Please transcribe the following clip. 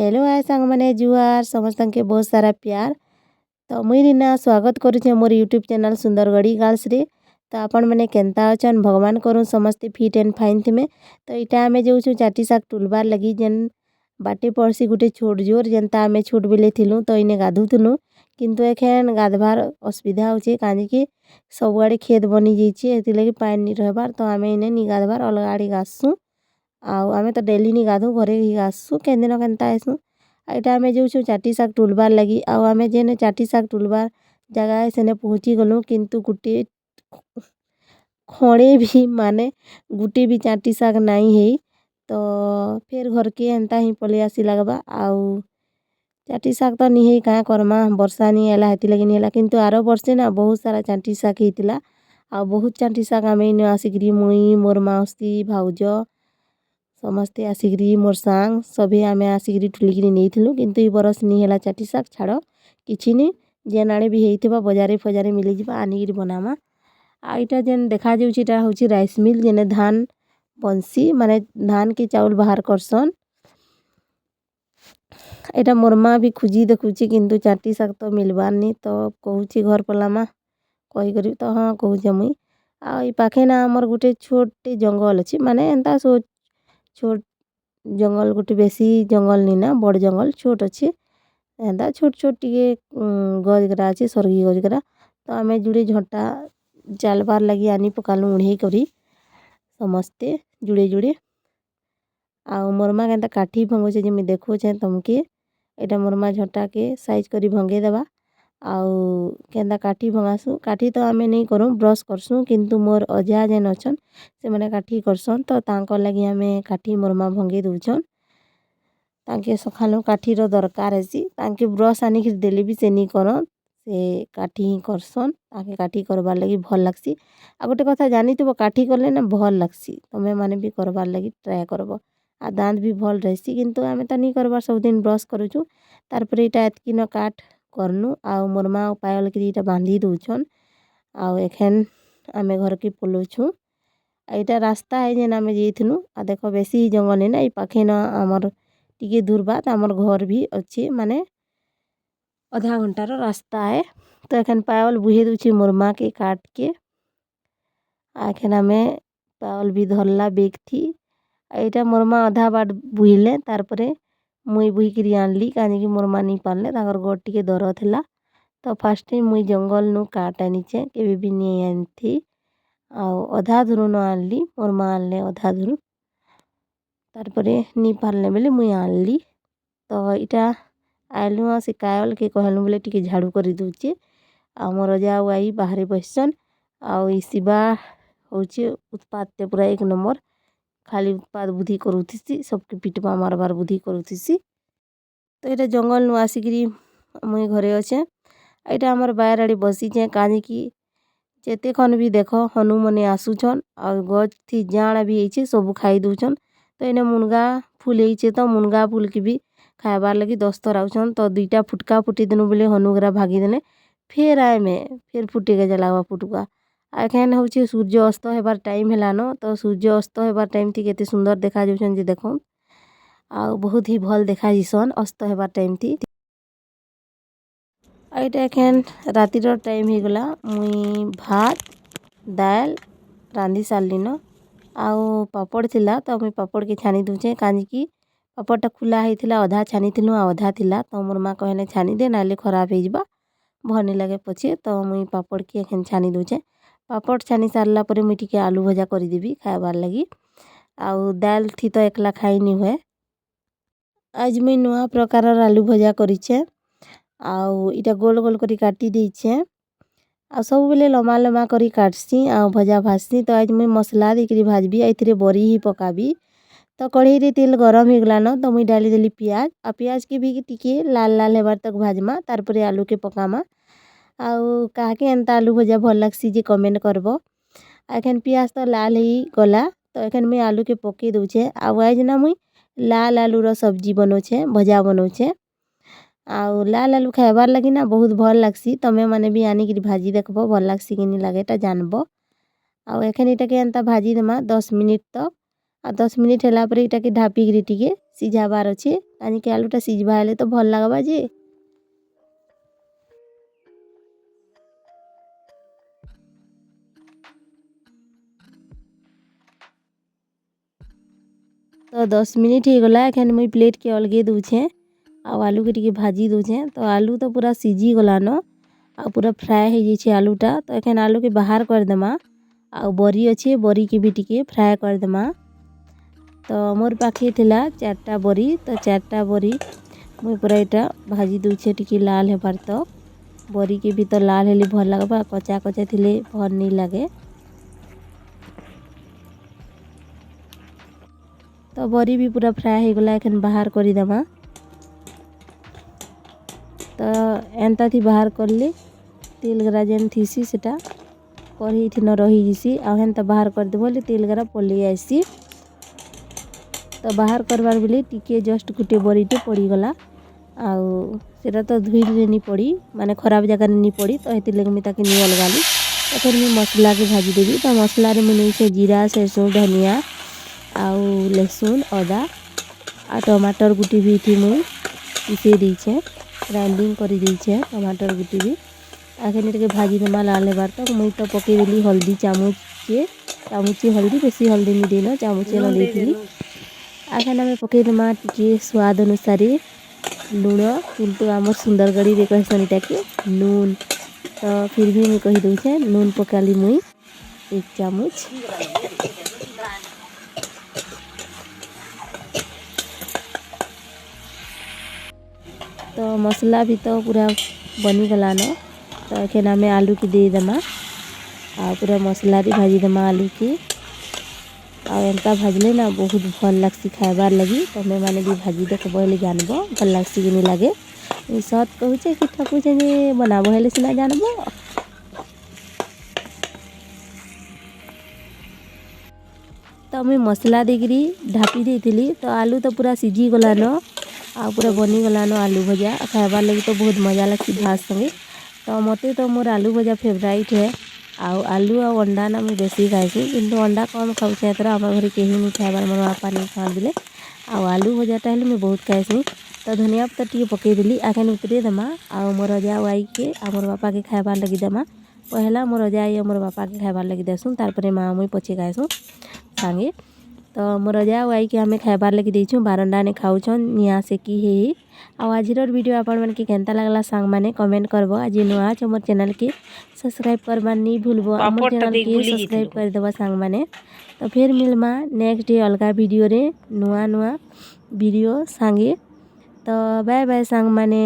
Hello आए सांग मैंने जुआर समस्त के बहुत सारा प्यार। तो मुई रिना स्वागत करुचे मोर यूट्यूब चैनल सुंदरगढ़ी गर्ल्स रे। तो आपण मैंने केनता अचन भगवान करूँ समस्ते फिट एंड फाइन थे। तो इटा आमे जो चाटी शाक टुलबार लगी जेन बाटे पड़सी गोटे छोट जोर जेनता आमे छोट बेले थिलु तो इने गाधुथुनु किंतु एखेन गाधबार असुविधा होचे कांजिकी सबआड़े खेत बनी जाइए एति लगी पानी नी रहबार तो आमे इने नी गाधबार अलग आड़े गासु। आउ आमे तो डेली नी गाधु घरे ही गासु केन दिन केनता आइसु। एटा आमे जो चाटी शाक टुलबार लगी आउ आमे जेने चाटी शाक टुलबार जगह सेने पहुँची गलु किंतु गुटे खणे भी माने गुटे भी चाटी शाक नहीं है। तो फिर घर के एंता ही पले आसी लगबा आउ चाटी शाक तो नहीं है क्या करमा वर्षा नहीं आला हेती लगी नहीं आला किंतु आरो वर्षे ना बहुत सारा चाटी शाक हेतिला। आ बहुत चाटी शाक आमे इने आसिकरी मुई मोर माउसी भाउज समस्ते आसिकरी मोर सांग सभी आमे आसिकरी ठुलिकरी नहीं किंतु ई बरस नहीं है चाटी शाक छाड़ किछि नहीं जेन आड़े भी होइथिबा बजारे फजारे मिली जिबा आनिकरी बनामा। आ इटा जेन देखा जाउछि इटा होछि राइस मिल जेने धान बंसी माने धान के चाउल बाहर करसन। एटा मोर माँ भी खुजी देखुछि किंतु चाटी शाक तो मिलबार नहीं तो कहूछि घर पलामा कही करी तो हाँ कहूछे मुई। आ ई पाखे ना हमर गुटे छोटे जंगल अछि माने एंता सो छोट जंगल गुटे बेसी जंगल नहीं ना बड़ जंगल छोट अच्छे एंता छोट छोट टिके गजगरा अच्छे सरगी गजगरा। तो आमे जुड़े झंटा जालबार लगी आनी पकालु उड़े करी समस्ते जुड़े जुड़े। आउ मोर माँ केनता काठी भंगुचे जे मैं देखुचे तुमके एटा मोर माँ झंटा के साइज करी भंगे देबा। आउ केनता काठी भंगासु काठी तो आमे नहीं करूँ ब्रश करसु किंतु मोर अजा जेन अछन से मैंने काठी करसन तो तांकर लगी आमे काठी मोर माँ भंगे दउछन। तांके सखालु काठी रो दरकार हेसी तांके ब्रश आनी कि देले भी से नहीं करन से काठी ही करसन ताके काठी करबार लगी भल लागसी। आ गोटे कथा जानिथिबो काठी करले ना भल लागसी तमे माने भी करबार लगी ट्राई करबो। आ दांत भी भल रहसी किंतु आमे त नहीं करबार सब दिन ब्रश करूछु तार पर इटा एतकी न काट करनु आउ मोर माँ पायल करी इटा बांधी दउछन। आउ एखेन आमे घर के पलोछु एटा रास्ता है जेन आमे जेइथनु आ देखो बेसी जंगल है ना ई पाखे न हमर टिके दूर बाद हमर घर भी अच्छे माने आधा घंटा रो रास्ता है। तो एखन पायल बुहे दउछि मोर माँ के काट के आखिन आमे पायल भी धरला बेग थी एटा मोर माँ आधा बाट बुहिले तार परे मुई बुही करी आनली काहे कि मोर माँ नहीं पारले ताकर गोड़ टिके दरद थिला। तो फास्ट टाइम मुई जंगल नु काट आनीचे केबे भी नहीं आनथी आउ अधा धुरु न आनली मोर माँ आनले अधा धुरु तार परे नहीं पारले बेले मुई आनली। तो इटा आलू से कायल के कहलु बोले टिके झाड़ू करी दउचे आ मोर अजा आई बाहरे बससन आउ ई शिवा होचे उत्पात ते पूरा एक नंबर खाली उत्पात बुद्धि करूथिसी सबके पिटवा मारबार बुद्धि करूथिसी। तो इटा जंगल नु आसिकरी मुई घरे अच्छे एटा हमर बायर आड़े बसीचे काहे कि जेते खन भी देखो हनु मने आसुछन और गज थी जाड़ा भी होइछे सब खाई दउछन। तो इने मुनगा फूल होइछे तो मुनगा फूल के भी खाइबार लगी दस्तर आउछन तो दुईटा फुटका फुटी देनु बोले हनुगरा भागी देने फिर आए में फिर फुटे के जलावा फुटुका। एखेन होचे सूर्य अस्त हेबार टाइम हेलानो तो सूर्य अस्त हेबार टाइम थी केते सुंदर देखा जाउछन जे देखो आउ बहुत ही भल देखा जिसन अस्त हेबार टाइम थी। एटा एखेन रातिर टाइम ही गला मुई भात दाल रांधी सारलिन आउ पापड़ थिला तो मुई पापड़ के छानी दउचे काहे कि पापड़टा खुला होइथिला अधा छानी थिलु आ अधा थिला तो मोर माँ कहले छानी दे नाले खराब हो जिबा भल नहीं लगे पछे तो मुई पापड़ के एखेन छानी दउचे। पापड़ छानी सारला परे मुई टिके आलू भजा करी देबी खाइबार लगी आउ दाल थी तो एकला खाई नहीं हुए। आज मुई नुआ प्रकार आलू भजा करिछे आउ इटा गोल गोल करी काटी देइछे आ सब बेले लम्बा लम्बा करी काटसी आउ भजा भाजसी। तो आज मुई मसला देकरी भाजबी एथिरे बरी ही पकाबी। तो कढ़ई रे तेल गरम हो गलान तो मुई डाली देली प्याज आ प्याज के भी टिके लाल लाल हेबार तक भाजमा तार परे आलू के पकामा। आउ काहे एंता आलू भजा भल लागसी जे कमेंट करबो। एखन प्याज तो लाल ही गला तो एखन मुई आलू के पके दउछे आउ आज ना मुई लाल आलू रो सब्जी बनोछे भजा बनोछे आउ लाल आलू खाइबार लगी ना बहुत भल लागसी तमे माने भी आनी कि भाजी देखबो भल लागसी कि नहीं लागे ता जानबो। आउ एखन इटा के एंता भाजी देमा 10 मिनिट तक आ 10 मिनिट होला पर इटा के ढापी गिरी टिके सिझाबार अच्छे कानी के आलूटा सिझबा हेले तो भल लागबा जे। तो 10 मिनिट हो गला एखन मुई प्लेट के अलगे दूछे आ आलू के टिके भाजी दूछे। तो आलू तो पूरा सिझी गलान आ पूरा फ्राए हो जाइए आलूटा। तो एखन आलू के बाहर कर देमा आ बरी अच्छे बरी के भी टिके फ्राए कर देमा। तो मोर पाखे थिला 4टा बरी तो 4टा बरी मुई पूरा इटा भाजी दूछे टिके लाल हेबार तो बरी के भी तो लाल हेले भल लागबा कचा कचा थिले भल नहीं लागे। तो बरी भी पूरा फ्राए हो गला एखन बाहर कर देमा। तो एंता थी बाहर कर ले तेल गरा जेन थीसी सेटा कढ़ी थी न रही जिसी आ हेन्ता बाहर कर दे बोले तेल गरा पलि आसी। तो बाहर करवार बेले टिके जस्ट गुटे बरीटे पड़ी गला आउ सेटा तो धुईले नहीं पड़ी माने खराब जगह नहीं पड़ी। तो हेती लगे मैं ताके नहीं अलगाली। तो फिर मैं मसला के भाजी देवी। तो मसला रे मुझे से जीरा सरसों धनिया आउ लहसुन अदा आ टमाटर गुटी भी थी मुई पीसे दीछे ग्राइंडिंग कर दीछे टमाटर गुटी भी आगे टिके भाजी देमा लाल हेबार तक। मुई तो पकई देली हल्दी चामुचे हल्दी बेसी हल्दी नहीं देना चामुचे न देली। आगे ना पकई देमा टिके स्वाद अनुसार लुण किंतु आमर सुंदरगढ़ी रे कहसन इटाके नून। तो फिर भी मुई कही दूछे नून पकाली मुई 1 चामच। तो मसला भी तो पूरा बनी गला न। तो एखन आमे आलू की दे देमा आ पूरा मसला रे भाजी देमा आलू की आ एंता भाजले ना बहुत भल लागसी खाइबार लगी। तमे माने भी भाजी देख बोले जानबो भल लागसी कि नहीं लागे। सत कहूचे कि ठकुचे जे बनाबो हेले सिना जानबो। तो मैं मसला देगिरी ढापी देइथिली तो आलू तो पूरा सिझी गला न आ पूरा बनी गला न आलू भजा खाइबार लगी तो बहुत मजा लगसी भात संगे। तो मते तो मोर आलू भजा फेवराइट है आउ आलू आ अंडा ना मैं बेसी खाइसी किंतु अंडा कम खाऊचे एथर आम घर केही नहीं खाइबार मोर बापा नहीं खावा दिले आउ आलू भजाटा हेले मैं बहुत खाइसी। तो धनिया पत्ता टिके पकई देली आखन उतरे देमा आउ मोर अजा आई के आ मोर बापा के खाइबार लगी देमा। पहला मोर अजा आई मोर बापा के खाइबार लगी देसुँ तारपरे माँ मुई पछे खाइसुँ सांगे। तो मोर अजा आई के हमें खाइबार लगी देइछुँ बारंडा ने खाऊछन निया से की हे आउ आजिर वीडियो आपण मन के केनता लागला सांग माने कमेंट करबो। आज नुआ छ मोर चैनल के सब्सक्राइब करबा नहीं भूलबो मोर चैनल के सब्सक्राइब कर देबा सांग माने। तो फिर मिलमा नेक्स्ट डे अलगा वीडियो रे नुआ वीडियो सांगे। तो बाय बाय सांग माने।